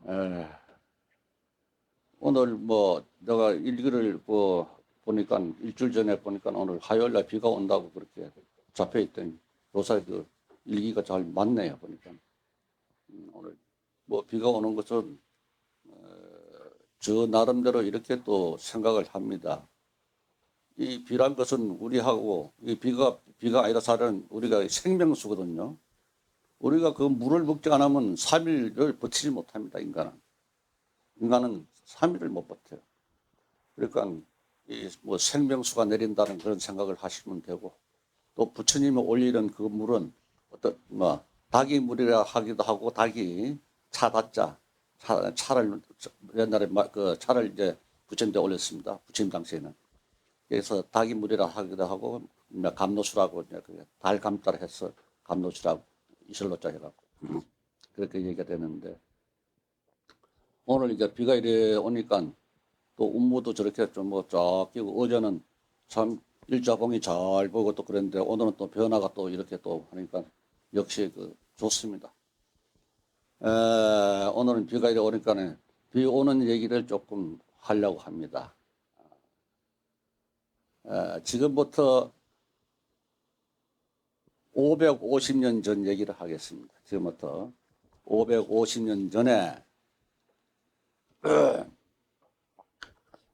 에, 오늘 뭐 내가 일기를 보니까 일주일 전에 보니까 오늘 화요일 날 비가 온다고 그렇게 잡혀 있더니 요새 그 일기가 잘 맞네요 보니까. 오늘 뭐 비가 오는 것은 저 나름대로 이렇게 또 생각을 합니다. 이 비란 것은 우리하고 이 비가 아니라 사실은 우리가 생명수거든요. 우리가 그 물을 먹지 않으면 3일을 버티지 못합니다. 인간은 3일을 못 버텨요. 그러니까 이 뭐 생명수가 내린다는 그런 생각을 하시면 되고, 또 부처님이 올리는 그 물은 어떤 뭐 닭이 물이라 하기도 하고, 닭이 차를 옛날에 그 차를 이제 부처님께 올렸습니다. 부처님 당시에는. 그래서 닭이 물이라 하기도 하고, 감로수라고 이제 달 감자를 해서 감로수라고 이슬로자 해갖고 그렇게 얘기가 되는데, 오늘 이제 비가 이래 오니까 또 운무도 저렇게 좀 뭐 쫙 끼고, 어제는 참 일자봉이 잘 보고 또 그랬는데 오늘은 또 변화가 또 이렇게 또 하니까 역시 그 좋습니다. 오늘은 비가 이래 오니까 비 오는 얘기를 조금 하려고 합니다. 지금부터 550년 전 얘기를 하겠습니다. 지금부터 550년 전에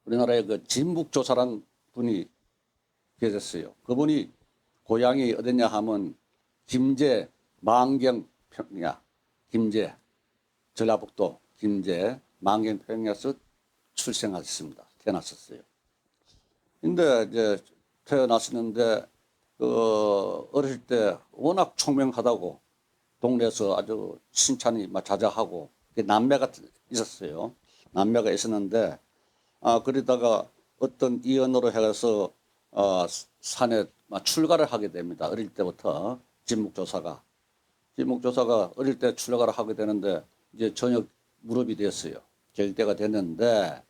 우리나라에 그 진묵조사란 분이 계셨어요. 그분이 고향이 어디냐 하면 김제 만경평야, 김제 전라북도 김제 만경평야에서 출생하셨습니다. 태어났었어요. 근데 이제 태어났었는데 어렸을 때 워낙 총명하다고 동네에서 아주 칭찬이 자자하고, 남매가 있었어요. 남매가 있었는데 그러다가 어떤 이연으로 해서 산에 출가를 하게 됩니다. 어릴 때부터 진묵조사가 어릴 때 출가를 하게 되는데 이제 저녁 무렵이 됐어요. 될 때가 됐는데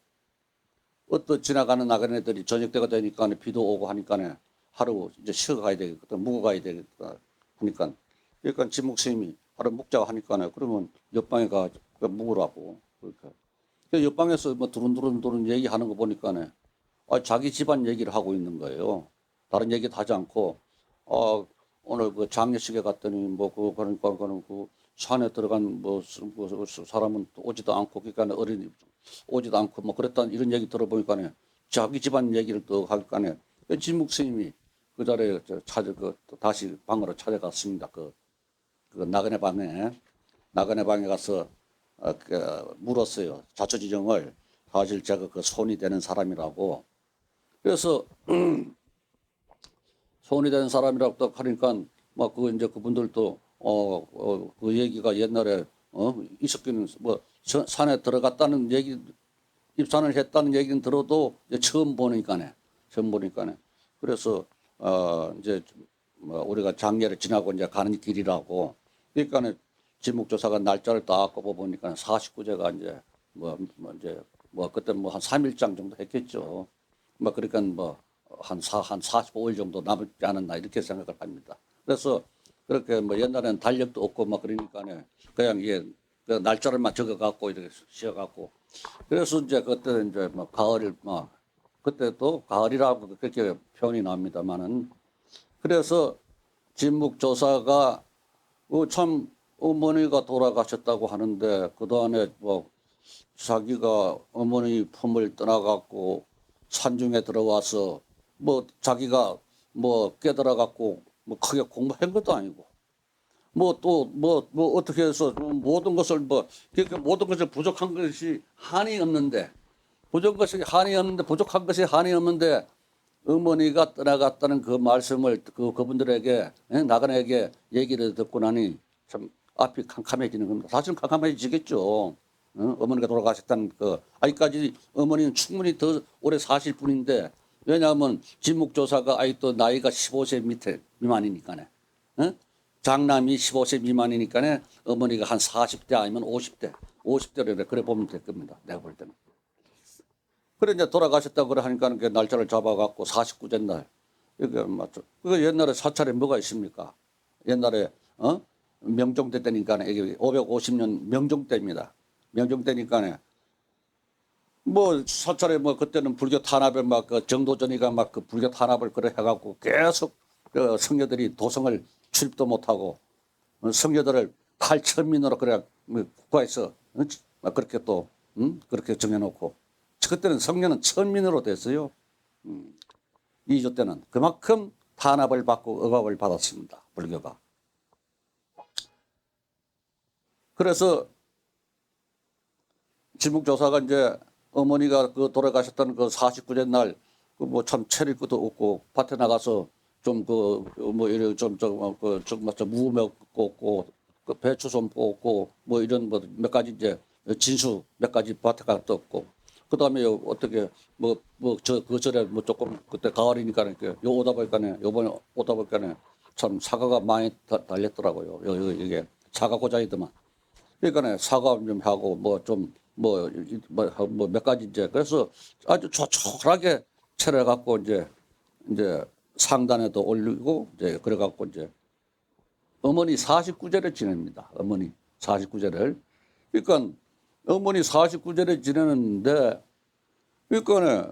어떤 지나가는 나그네들이 저녁 때가 되니까 비도 오고 하니까 하루 이제 쉬어 가야 되겠다, 묵어 가야 되겠다 하니까, 그러니까 진묵 스님이 하루 묵자고 하니까 그러면 옆방에 가 묵으라고. 그러니까 옆방에서 뭐 두run두룬 얘기하는 거 보니까 자기 집안 얘기를 하고 있는 거예요. 다른 얘기도 하지 않고, 오늘 그 장례식에 갔더니 뭐 그러니까 그 산에 들어간 뭐 사람은 오지도 않고, 그러니까 어린이 오지도 않고 뭐 그랬다는 이런 얘기 들어보니까 자기 집안 얘기를 또 하니까 진묵 스님이 그 자리에 다시 방으로 찾아갔습니다. 그 나그네 방에 가서 물었어요. 자초지종을. 사실 제가 그 손이 되는 사람이라고. 그래서 손이 되는 사람이라고 딱 하니까 이제 그분들도 그 얘기가 옛날에 있었기는 뭐 산에 들어갔다는 얘기, 입산을 했다는 얘기는 들어도 이제 처음 보니까네. 그래서 이제 우리가 장례를 지나고 이제 가는 길이라고. 그러니까 진묵조사가 날짜를 딱 꼽아보니까 49제가 이제 그때 한 3일장 정도 했겠죠. 그러니까 한 45일 정도 남지 않았나 이렇게 생각을 합니다. 그래서 그렇게 옛날에는 달력도 없고 그러니까 그냥 이게 그 날짜를만 적어갖고 이렇게 씌어갖고, 그래서 이제 그때 이제 가을을 그때도 가을이라고 그렇게 표현이 납니다만은, 그래서 진묵조사가 참 어머니가 돌아가셨다고 하는데 그동안에 자기가 어머니 품을 떠나갖고 산중에 들어와서 자기가 깨달아갖고 크게 공부한 것도 아니고 어떻게 해서 모든 것을 그러니까 모든 것을 부족한 것이 한이 없는데 부족한 것이 한이 없는데 어머니가 떠나갔다는 그 말씀을 그분들에게, 나그네에게 얘기를 듣고 나니 참 앞이 캄캄해지는 겁니다. 사실은 캄캄해지겠죠. 어머니가 돌아가셨다는 아직까지 어머니는 충분히 더 오래 사실 뿐인데, 왜냐하면 진묵조사가 아직도 나이가 15세 미만이니까, 장남이 15세 미만이니까 어머니가 한 40대 아니면 50대로 그래 보면 될 겁니다. 내가 볼 때는. 그래 이제 돌아가셨다고 그래 하니까 그 날짜를 잡아갖고 49째 날. 이게 맞죠. 그 옛날에 사찰에 뭐가 있습니까? 옛날에 명종 때 때니까 이게 550년 명종 때입니다. 명정되니까 뭐 사찰에 뭐 그때는 불교 탄압에 막 그 정도전이가 막 그 불교 탄압을 그래 해갖고 계속 그 성녀들이 도성을 출입도 못하고 성녀들을 탈천민으로 그래 뭐 국가에서 그렇게 또 그렇게 정해놓고 그때는 성녀는 천민으로 됐어요. 이조 때는 그만큼 탄압을 받고 억압을 받았습니다. 불교가. 그래서 진묵조사가 이제 어머니가 그 돌아가셨던 그 49제 날 그 뭐 참 차릴 것도 없고 밭에 나가서 좀 그 뭐 이런 좀그 무며 꽂고 그 배추 좀 꽂고 뭐 이런 뭐 몇 가지 이제 진수 몇 가지 밭에 갔다 없고 그다음에 어떻게 뭐 저 그 절에 뭐 조금 그때 가을이니까 이렇게 요 오다 보니까네 요번에 오다 보니까네 참 사과가 많이 달렸더라고요. 이게 사과 고장이더만. 그러니까 사과 좀 하고 뭐 좀 뭐 몇 가지 이제 그래서 아주 조촐하게 차려갖고 이제 상단에도 올리고 이제 그래갖고 이제 어머니 49제를 지냅니다. 어머니 49제를. 그러니까 어머니 49제를 지내는데 그러니까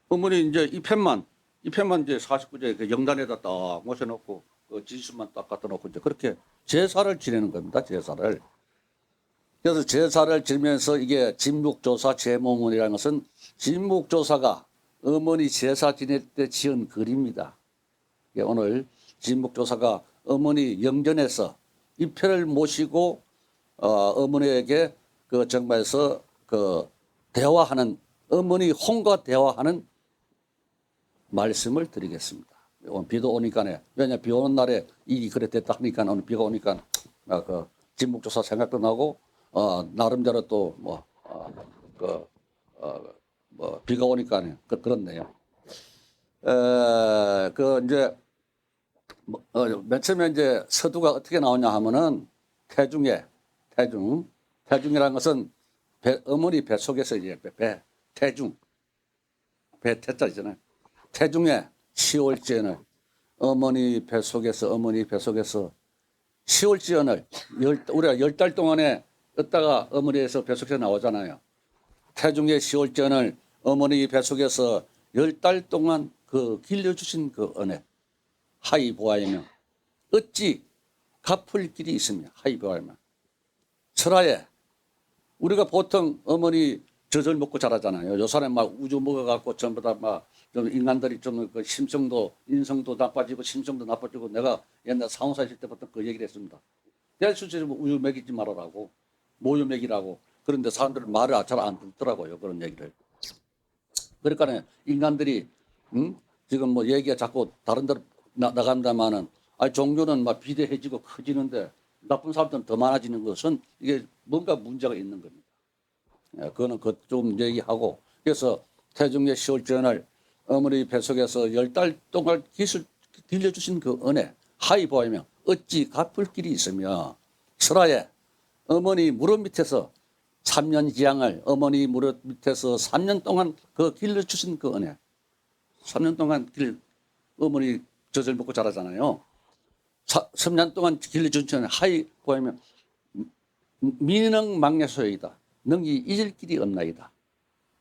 어머니 이제 이 편만 이제 49제 그 영단에다 딱 모셔놓고 그 진수만 딱 갖다 놓고 이제 그렇게 제사를 지내는 겁니다. 제사를. 그래서 제사를 지면서 이게 진묵조사 제모문이라는 것은 진묵조사가 어머니 제사 지낼 때 지은 글입니다. 오늘 진묵조사가 어머니 영전에서 입회를 모시고 어머니에게 그 정말서 그 대화하는 어머니 홍과 대화하는 말씀을 드리겠습니다. 오늘 비도 오니까네 왜냐 비 오는 날에 일이 그래 됐다 하니까 오늘 비가 오니까 그 진묵조사 생각도 나고 나름대로 또 뭐 비가 오니까 그렇네요. 그 이제 맨 처음에 이제 서두가 어떻게 나오냐 하면은 태중이라는 것은 어머니 뱃속에서 이제 태중 태자잖아요. 태중에 10월지연을 어머니 뱃속에서 10월지연을 우리가 10달 동안에 떴다가 어머니에서 뱃속에서 나오잖아요. 태중의 10월전을 어머니 뱃속에서 10달 동안 그 길려주신 그 은혜 하이 보아이며 어찌 갚을 길이 있으며 하이 보아이며 설하에 우리가 보통 어머니 젖을 먹고 자라잖아요. 요사람에 막 우주 먹어갖고 전부 다 막 좀 인간들이 좀 그 심성도 인성도 나빠지고 심성도 나빠지고 내가 옛날 상호사 있을 때부터 그 얘기를 했습니다. 대수처럼 우유 먹이지 말아라고 모유 먹이라고 그런데 사람들은 말을 잘 안 듣더라고요. 그런 얘기를. 그러니까 인간들이 지금 뭐 얘기가 자꾸 다른 데로 나간다마는 종교는 막 비대해지고 커지는데 나쁜 사람들은 더 많아지는 것은 이게 뭔가 문제가 있는 겁니다. 그거는 좀 얘기하고 그래서 태중의 10월전을 어머니 뱃속에서 10달 동안 길려주신 그 은혜 하이 보이며 어찌 갚을 길이 있으며 설하에 어머니 무릎 밑에서 3년 지양을 어머니 무릎 밑에서 3년 동안 그 길러주신 그 은혜 3년 동안 어머니 젖을 먹고 자라잖아요. 3년 동안 길러주신 하이 보이면 미능 망례소이다. 능히 잊을 길이 없나이다.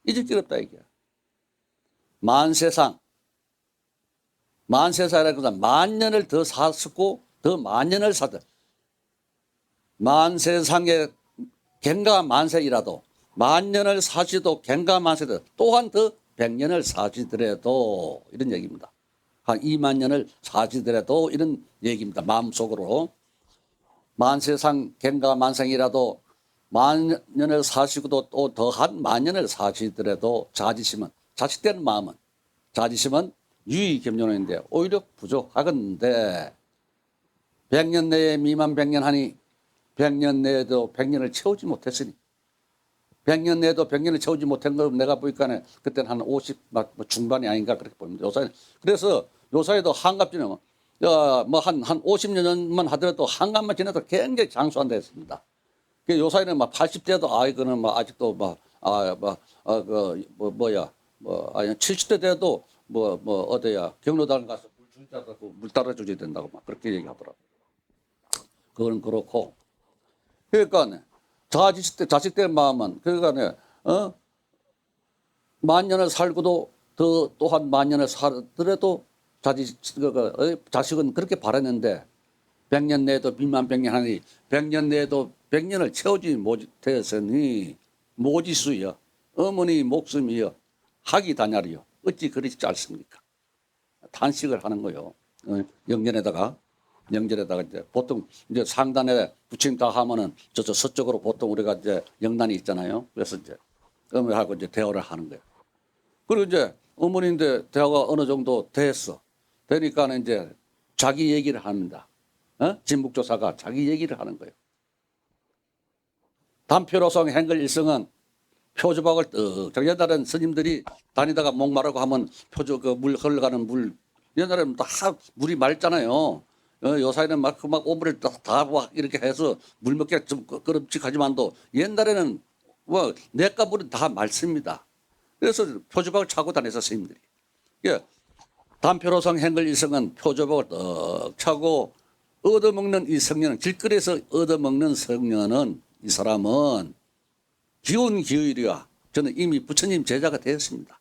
잊을 길 없다 이게. 만세상이라는 것은 만년을 더 사쓰고 더 만년을 사들. 만세상에 갱가 만세이라도 만년을 사시도 갱가 만세도 또한 더 100년을 사시더라도 이런 얘기입니다. 한 2만 년을 사시더라도 이런 얘기입니다. 마음속으로. 만세상 갱가 만생이라도 만년을 사시고도 또 더한 만년을 사시더라도 자식되는 마음은 자지심은 유의겸존인데 오히려 부족하건대 100년 내에 미만 100년 하니 100년 내에도 100년을 채우지 못했으니 100년 내에도 100년을 채우지 못한 걸 내가 보니까 그때는 한 50 중반이 아닌가 그렇게 봅니다. 요사이 그래서 요사이도 한갑지는 뭐 한 50년만 하더라도 한갑만 지나도 굉장히 장수한다 했습니다. 요사이는 막 80대도 이거는 막 아직도 아니 70대 돼도 어디야 경로당 가서 물 따라줘야 된다고 막 그렇게 얘기하더라고. 그건 그렇고 그러니까 자식된 마음은 그러니까 만년을 살고도 더 또한 만년을 살더라도 자식은 그렇게 바랐는데 100년 내에도 미만 100년 하니 100년 내에도 100년을 채우지 못했으니 모지수여 어머니 목숨이여 학이 다냐리요 어찌 그리 짧습니까? 탄식을 하는 거요. 영전에다가 이제 보통 이제 상단에 부침 다 하면은 저쪽 서쪽으로 보통 우리가 이제 영단이 있잖아요. 그래서 이제 어머니하고 이제 대화를 하는 거예요. 그리고 이제 어머니인데 대화가 어느 정도 됐어. 되니까는 이제 자기 얘기를 합니다. 진북조사가 자기 얘기를 하는 거예요. 단표로성 행글 일성은 표주박을 떡. 옛날엔 스님들이 다니다가 목마르고 하면 물 흘러가는 물. 옛날에는 다 물이 맑잖아요. 요사이는 막 오물을 다 이렇게 해서 물 먹기가 좀 끄름직하지만도 옛날에는 뭐 내과 물은 다 맑습니다. 그래서 표주박을 차고 다녔어 스님들이. 예. 단표로성 행글 일성은 표주박을 떡 차고 얻어먹는 이 성년은 길거리에서 얻어먹는 성년은 이 사람은 기운 기율이야. 저는 이미 부처님 제자가 되었습니다.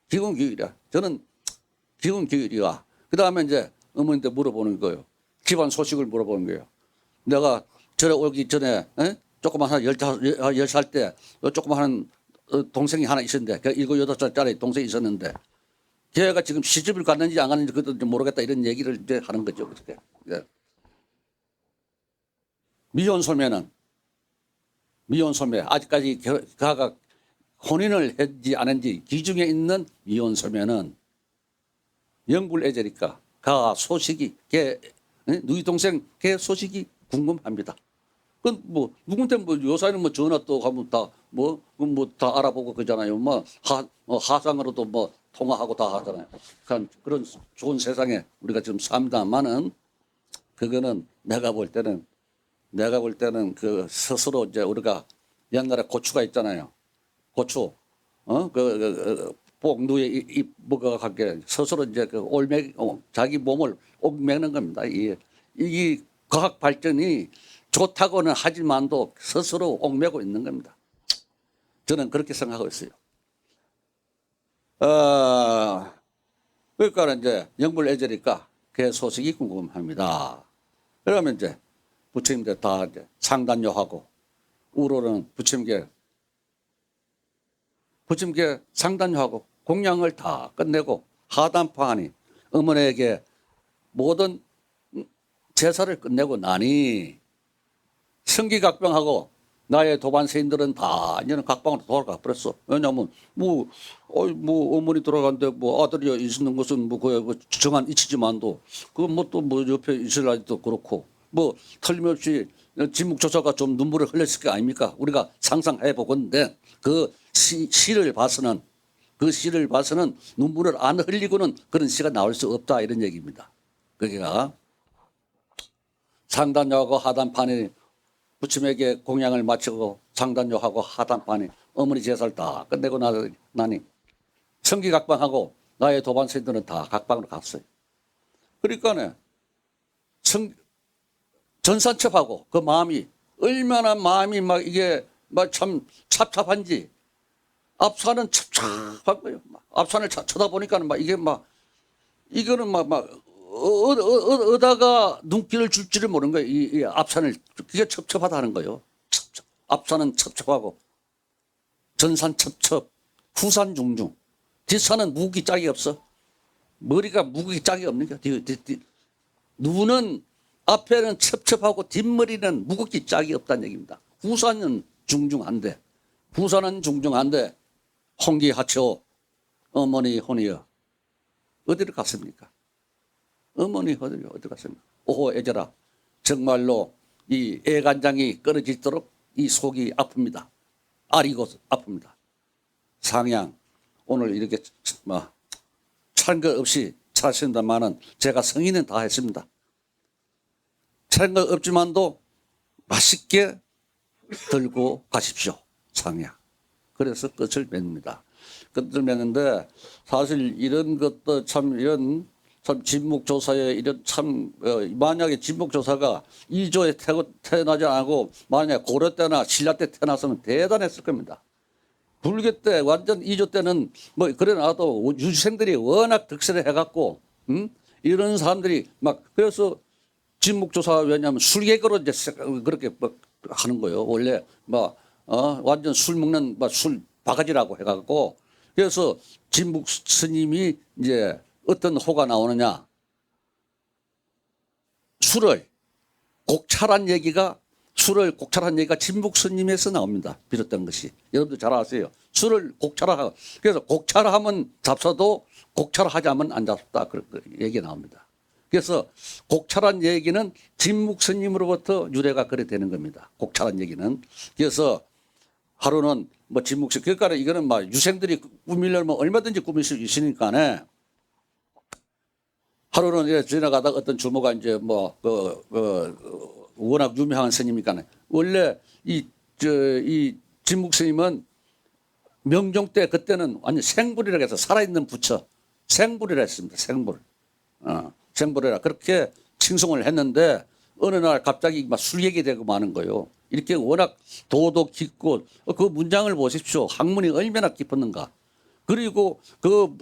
기운 기율이야. 저는 기운 기율이야. 그 다음에 이제 어머니한테 물어보는 거예요. 집안 소식을 물어보는 거예요. 내가 절에 오기 전에 조그만 한 10살 때 조그만 한 동생이 하나 있었는데 7, 8살짜리 동생이 있었는데 걔가 지금 시집을 갔는지 안 갔는지 그것도 모르겠다 이런 얘기를 이제 하는 거죠. 그렇게. 미혼소매는 아직까지 그가 혼인을 했지 안 했는지 기중에 있는 미혼소매는 영불애제니까 가 소식이 누이 동생 걔 소식이 궁금합니다. 그건 뭐 누군데 뭐 요사이는 뭐 전화 또 가면 다 뭐 다 알아보고 그러잖아요. 뭐 하상으로도 뭐 통화하고 다 하잖아요. 그런 좋은 세상에 우리가 지금 삽니다만은 그거는 내가 볼 때는 그 스스로 이제 우리가 옛날에 고추가 있잖아요. 고추, 복누에 입 먹어가게 스스로 이제 그 자기 몸을 옥매는 겁니다. 이 과학 발전이 좋다고는 하지만도 스스로 옥매고 있는 겁니다. 저는 그렇게 생각하고 있어요. 그러니까 이제 영불애제니까 그 소식이 궁금합니다. 그러면 이제 부처님들 다 이제 상단요하고 우로는 부처님께 상단요하고 공양을 다 끝내고 하단파하니 어머니에게 모든 제사를 끝내고 나니 성기각병하고 나의 도반세인들은 다 이제는 각방으로 돌아가 버렸어. 왜냐하면 어머니 돌아갔는데 뭐 아들이 있는 것은 뭐 그 정한 이치지만도 그 뭐 또 뭐 옆에 있을라도 그렇고 뭐 틀림없이 진묵조사가 좀 눈물을 흘렸을 게 아닙니까? 우리가 상상해 보건데 그 시를 봐서는 눈물을 안 흘리고는 그런 시가 나올 수 없다 이런 얘기입니다. 그러니까 상단요하고 하단판이 부처님에게 공양을 마치고 상단요하고 하단판이 어머니 제사를 다 끝내고 나니 성기각방하고 나의 도반세인들은 다 각방으로 갔어요. 그러니까 전산첩하고 그 마음이 얼마나 마음이 막 이게 막 참 찹찹한지 앞산은 찹찹한 거예요. 앞산을 쳐다보니까는 막 이게 막 이거는 막 어다가 눈길을 줄지를 모르는 거예요. 이 앞산을 그게 첩첩하다는 거예요. 첩첩. 앞산은 첩첩하고 전산 첩첩 후산 중중 뒷산은 무기 짝이 없어. 머리가 무기 짝이 없는 거야. 눈은 앞에는 첩첩하고 뒷머리는 무겁기 짝이 없다는 얘기입니다. 후산은 중중한데 홍기하초 어머니 혼이여 어디를 갔습니까? 어머니 어디 갔습니까? 오호 애절아 정말로 이 애간장이 끊어지도록 이 속이 아픕니다. 아리고 아픕니다. 상양 오늘 이렇게 찬거 없이 차신다마는 제가 성의는 다 했습니다. 찬거 없지만도 맛있게 들고 가십시오. 상양. 그래서 끝을 맺습니다. 끝을 맺는데 사실 이런 것도 참 이런 참 진묵조사에 이런 참 만약에 진묵조사가 이조에 태어나지 않고 만약에 고려 때나 신라 때 태어났으면 대단했을 겁니다. 불교 때 완전 이조 때는 뭐 그래 놔도 유생들이 워낙 득세를 해갖고 이런 사람들이 막 그래서 진묵조사 왜냐하면 술객으로 이제 그렇게 뭐 하는 거예요. 원래 뭐 완전 술 먹는 뭐 술 바가지라고 해갖고 그래서 진묵 스님이 이제 어떤 호가 나오느냐 술을 곡찰한 얘기가 진묵 스님에서 나옵니다. 비롯된 것이 여러분들 잘 아세요. 술을 곡찰하고 그래서 곡찰하면 잡숴도 곡찰하지 않으면 안 잡다 그런 얘기가 나옵니다. 그래서 곡찰한 얘기는 진묵 스님으로부터 유래가 그래 되는 겁니다. 곡찰한 얘기는 그래서 하루는 뭐 진묵 스님 그러니까 이거는 막 유생들이 꾸미려면 얼마든지 꾸밀 수 있으니까네. 하루는 이제 지나가다가 어떤 주모가 이제 워낙 유명한 스님이니까 원래 이 진묵 스님은 명종 때 그때는 완전 생불이라고 해서 살아있는 부처 생불이라 했습니다. 생불이라 그렇게 칭송을 했는데 어느 날 갑자기 막 술 얘기되고 마는 거예요. 이렇게 워낙 도도 깊고 그 문장을 보십시오. 학문이 얼마나 깊었는가. 그리고 그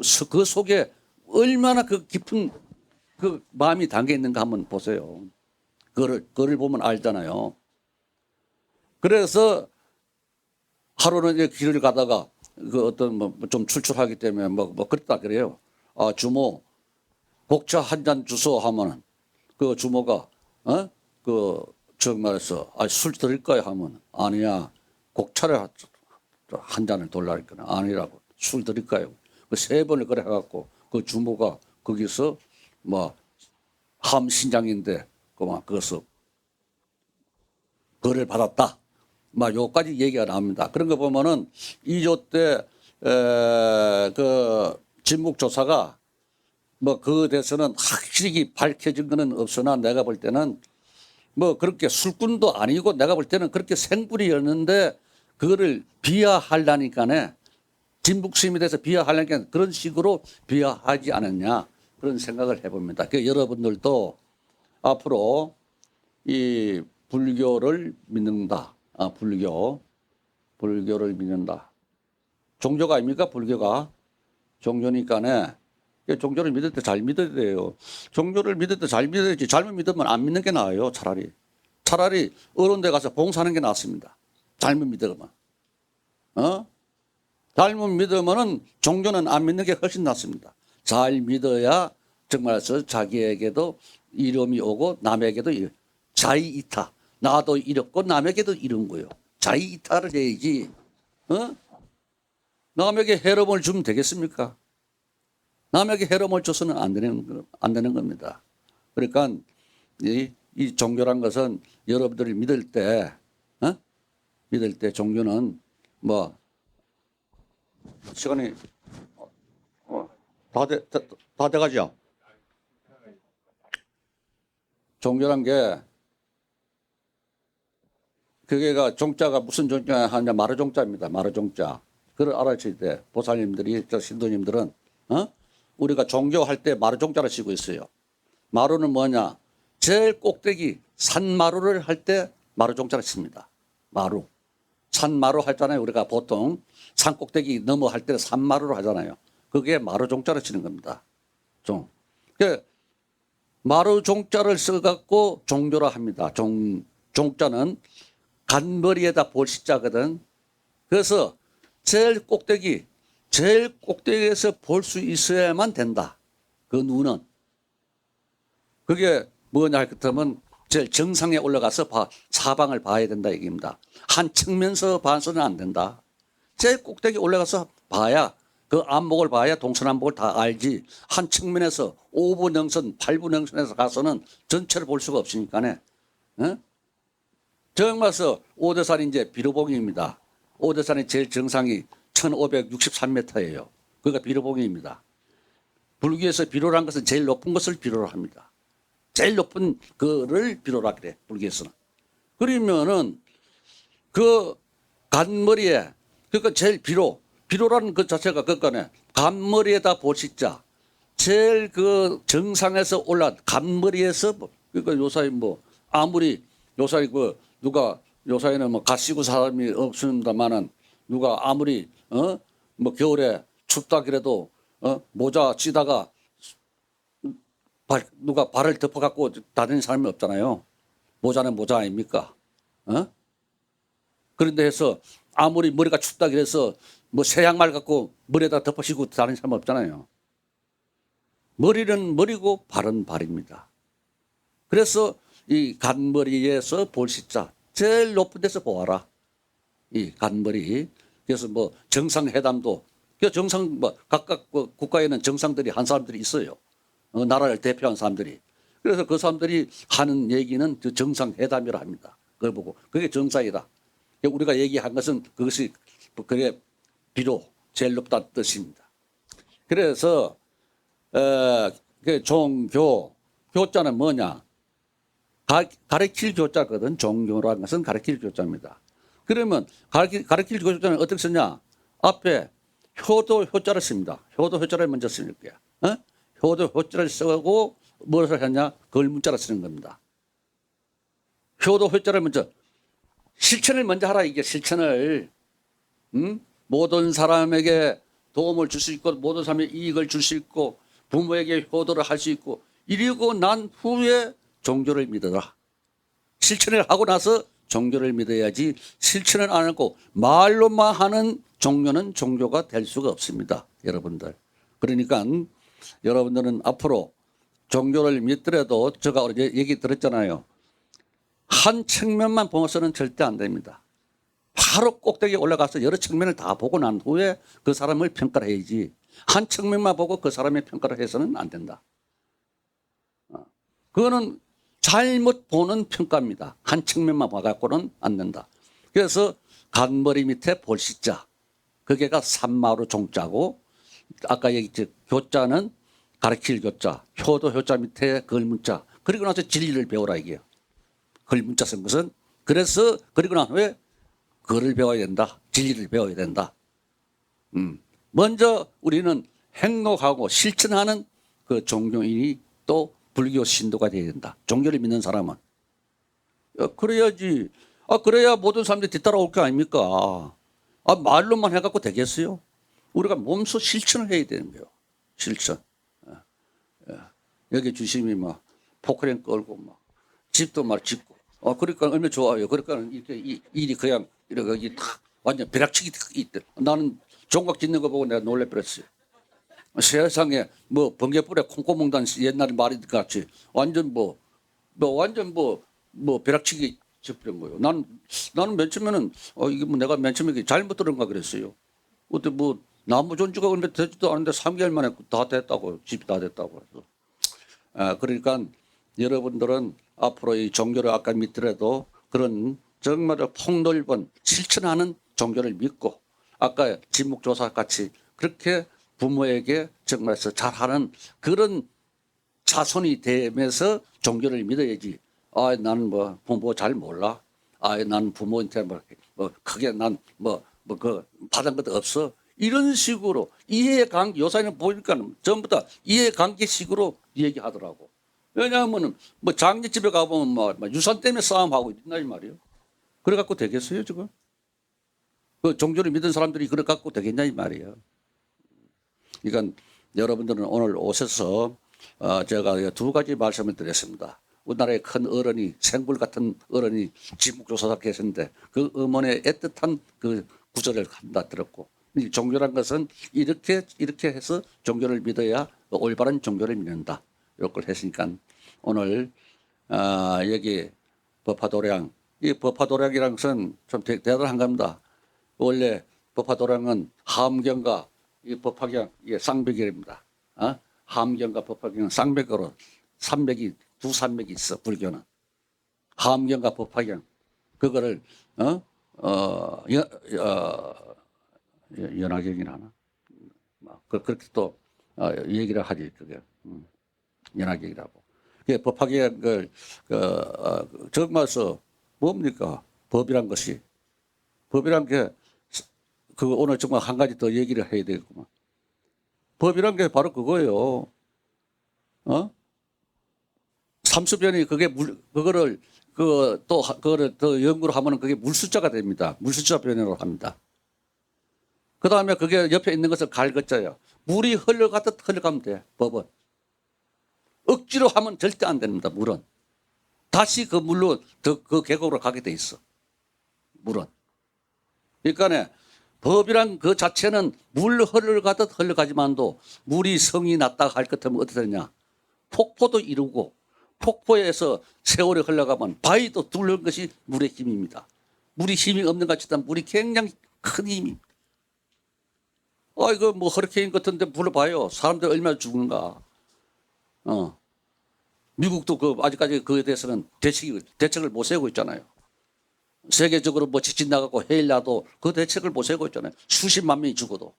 속에 얼마나 그 깊은 그 마음이 담겨 있는가 한번 보세요. 그걸 보면 알잖아요. 그래서 하루는 이제 길을 가다가 그 어떤 뭐 좀 출출하기 때문에 뭐 그랬다 그래요. 아, 주모 곡차 한 잔 주소 하면은 그 주모가 정말해서 술 드릴까요 하면 아니야 곡차를 한 잔을 돌라니까 아니라고 술 드릴까요? 그 세 번을 그래 해갖고 그 주모가 거기서 뭐 함신장인데 그만 그것을 벌을 받았다. 막 요까지 얘기가 나옵니다. 그런 거 보면은 이조 때 그 진묵조사가 뭐 그 대해서는 확실히 밝혀진 거는 없으나 내가 볼 때는 뭐 그렇게 술꾼도 아니고 내가 볼 때는 그렇게 생불이었는데 그거를 비하하려니까네 진묵 스님에 대해서 비하하려니까 그런 식으로 비하하지 않았냐 그런 생각을 해봅니다. 그 여러분들도 앞으로 이 불교를 믿는다. 불교를 믿는다. 종교가 아닙니까? 불교가. 종교니까네. 종교를 믿을 때 잘 믿어야 돼요. 종교를 믿을 때 잘 믿어야지. 잘못 믿으면 안 믿는 게 나아요. 차라리 어른 데 가서 봉사하는 게 낫습니다. 잘못 믿으면. 잘못 믿으면은 종교는 안 믿는 게 훨씬 낫습니다. 잘 믿어야 정말서 자기에게도 이름이 오고 남에게도 자의이타. 나도 이뤘고 남에게도 이룬 거예요. 자의이타를 해야지. 남에게 해로움을 주면 되겠습니까? 남에게 해로움을 줘서는 안 되는 겁니다. 그러니까 이 종교란 것은 여러분들이 믿을 때 종교는 뭐 시간이 다 돼가죠. 종교란 게 그게가 종자가 무슨 종자 하냐 마르종자입니다. 마르종자. 그걸 알아야지 돼. 보살님들이 신도님들은 우리가 종교할 때 마르종자를 쓰고 있어요. 마루는 뭐냐? 제일 꼭대기 산마루를 할 때 마루종자를 씁니다. 마루. 산마루 하잖아요. 우리가 보통 산 꼭대기 넘어 할 때는 산마루로 하잖아요. 그게 마루종자를 치는 겁니다. 마루종자를 써갖고 종교라 합니다. 종자는 간머리에다 볼시자거든. 그래서 제일 꼭대기에서 볼 수 있어야만 된다. 그 눈은. 그게 뭐냐 할 것 같으면 제일 정상에 올라가서 사방을 봐야 된다 얘기입니다. 한 측면서 봐서는 안 된다. 제일 꼭대기 올라가서 봐야 그 안목을 봐야 동서남북을 다 알지. 한 측면에서 5분 능선, 8분 능선에서 가서는 전체를 볼 수가 없으니까네. 정말서 오대산이 이제 비로봉입니다. 오대산의 제일 정상이 1563m예요. 그러니까 비로봉입니다. 불교에서 비로란 것은 제일 높은 것을 비로라 합니다. 제일 높은 거를 비로라 그래, 불교에서는. 그러면은 그 간머리에, 그러니까 제일 비로라는 그 자체가 그거네. 간머리에다 보시자. 제일 그 정상에서 올라 간머리에서 그러니까 요사이 뭐 아무리 요사이 그 누가 요사이는 뭐 가시고 사람이 없습니다만은 누가 아무리 뭐 겨울에 춥다 그래도 모자 치다가 누가 발을 덮어 갖고 다니는 사람이 없잖아요. 모자는 모자 아닙니까? 그런데 해서 아무리 머리가 춥다 그래서 뭐 새 양말 갖고 머리에다 덮어씌고 다니는 사람 없잖아요. 머리는 머리고 발은 발입니다. 그래서 이 간머리에서 볼시자 제일 높은 데서 보아라. 이 간머리. 그래서 뭐 정상회담도 그 정상 뭐 각각 국가에는 정상들이 한 사람들이 있어요. 나라를 대표한 사람들이. 그래서 그 사람들이 하는 얘기는 그 정상회담이라 합니다. 그걸 보고 그게 정상이다. 우리가 얘기한 것은 그것이 그게 비로 제일 높다는 뜻입니다. 그래서 그 종교 교자는 뭐냐? 가르칠 교자거든. 종교라는 것은 가르칠 교자입니다. 그러면 가르칠 교자는 어떻게 쓰냐? 앞에 효도 효자를 씁니다. 효도 효자를 먼저 쓰는 거야. 효도 효자를 쓰고 무엇을 하냐? 걸문자를 쓰는 겁니다. 효도 효자를 먼저 실천을 먼저 하라. 이게 실천을 모든 사람에게 도움을 줄 수 있고 모든 사람에게 이익을 줄 수 있고 부모에게 효도를 할 수 있고 이러고 난 후에 종교를 믿어라. 실천을 하고 나서 종교를 믿어야지 실천을 안 하고 말로만 하는 종교는 종교가 될 수가 없습니다. 여러분들. 그러니까 여러분들은 앞으로 종교를 믿더라도 제가 어제 얘기 들었잖아요. 한 측면만 보고서는 절대 안 됩니다. 바로 꼭대기에 올라가서 여러 측면을 다 보고 난 후에 그 사람을 평가를 해야지 한 측면만 보고 그 사람의 평가를 해서는 안 된다. 그거는 잘못 보는 평가입니다. 한 측면만 봐갖고는 안 된다. 그래서 간머리 밑에 볼시자 그게가 산마루 종자고 아까 얘기했죠. 교자는 가르칠 교자 효도 효자 밑에 걸문자 그리고 나서 진리를 배우라 이게요. 걸문자 쓴 것은 그래서 그리고 난 후에 글을 배워야 된다. 진리를 배워야 된다. 먼저 우리는 행동하고 실천하는 그 종교인이 또 불교 신도가 되어야 된다. 종교를 믿는 사람은. 그래야지. 그래야 모든 사람들이 뒤따라올 게 아닙니까? 말로만 해갖고 되겠어요? 우리가 몸소 실천을 해야 되는 거예요. 실천. 여기 주심이 막 포크레인 끌고 막 집도 막 짓고. 그러니까 얼마나 좋아요. 그러니까 이렇게 일이 그냥 이렇게 탁 완전 벼락치기 있대. 나는 종각 짓는 거 보고 내가 놀래버렸어요. 세상에 뭐 번개불에 콩고몽단 옛날 말이 같이 완전 완전 벼락치기 접버린 거예요. 나는 맨 처음에는 이게 뭐 내가 맨 처음에 잘못 들은가 그랬어요. 어때 뭐 나무 존주가 얼마 되지도 않은데 3개월 만에 다 됐다고 집이 다 됐다고 해서. 그러니까 여러분들은 앞으로 이 종교를 아까 믿더라도 그런 정말 폭넓은 실천하는 종교를 믿고 아까 지목조사 같이 그렇게 부모에게 정말 잘하는 그런 자손이 되면서 종교를 믿어야지. 나는 부모 잘 몰라. 나는 부모한테 크게 난 그 받은 것도 없어. 이런 식으로 이해관계 요새는 보니까 전부 다 이해관계식으로 얘기하더라고. 왜냐하면 장례집에 가보면 유산 때문에 싸움하고 있나 이 말이에요. 그래 갖고 되겠어요 지금? 그 종교를 믿은 사람들이 그래 갖고 되겠냐 이 말이에요. 그러니까 여러분들은 오늘 오셔서 제가 두 가지 말씀을 드렸습니다. 우리나라의 큰 어른이 생불 같은 어른이 지목조사사 계셨는데 그 어머니의 애틋한 그 구절을 한다 들었고 이 종교란 것은 이렇게 해서 종교를 믿어야 올바른 종교를 믿는다. 이걸 했으니까 오늘 여기 법화도량 이 법화도량이라는 것은 좀 대단한 겁니다. 원래 법화도량은 함경과 이 법화경 이게 쌍벽입니다. 함경과 법화경은 쌍벽으로 두 산맥이 있어 불교는. 함경과 법화경 그거를 연화경이라나 그렇게 또 얘기를 하지 그게 연화경이라고. 법화경을 정말서 뭡니까 법이란 것이 법이란 게 오늘 정말 한 가지 더 얘기를 해야 되겠구만. 법이란 게 바로 그거예요. 삼수변이 그게 그거를 그거를 더 연구를 하면은 그게 물숫자가 됩니다. 물숫자 변이라고 합니다. 그 다음에 그게 옆에 있는 것을 갈것자요. 물이 흘러가듯 흘러가면 돼. 법은. 억지로 하면 절대 안 됩니다. 물은. 다시 그 물로 그 계곡으로 가게 돼 있어. 물은. 그러니까 법이란 그 자체는 물 흘러가듯 흘러가지만도 물이 성이 났다 할 것 같으면 어떻게 되냐. 폭포도 이루고 폭포에서 세월이 흘러가면 바위도 뚫는 것이 물의 힘입니다. 물이 힘이 없는 것 같지만 물이 굉장히 큰 힘입니다. 이거 뭐 허리케인 같은데 불러봐요. 사람들 얼마나 죽는가. 미국도 아직까지 그에 대해서는 대책을 못 세우고 있잖아요. 세계적으로 뭐 지진 나가고 해일 나도 그 대책을 못 세우고 있잖아요. 수십만 명이 죽어도.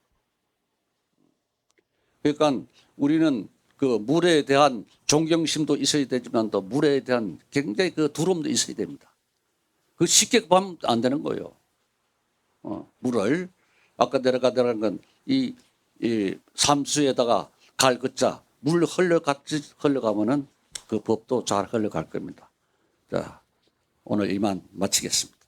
그러니까 우리는 그 물에 대한 존경심도 있어야 되지만 또 물에 대한 굉장히 그 두려움도 있어야 됩니다. 그 쉽게 하면 안 되는 거예요. 물을 아까 내려가는 건 이 삼수에다가 갈것자 물 흘러가면은 그 법도 잘 흘러갈 겁니다. 자, 오늘 이만 마치겠습니다.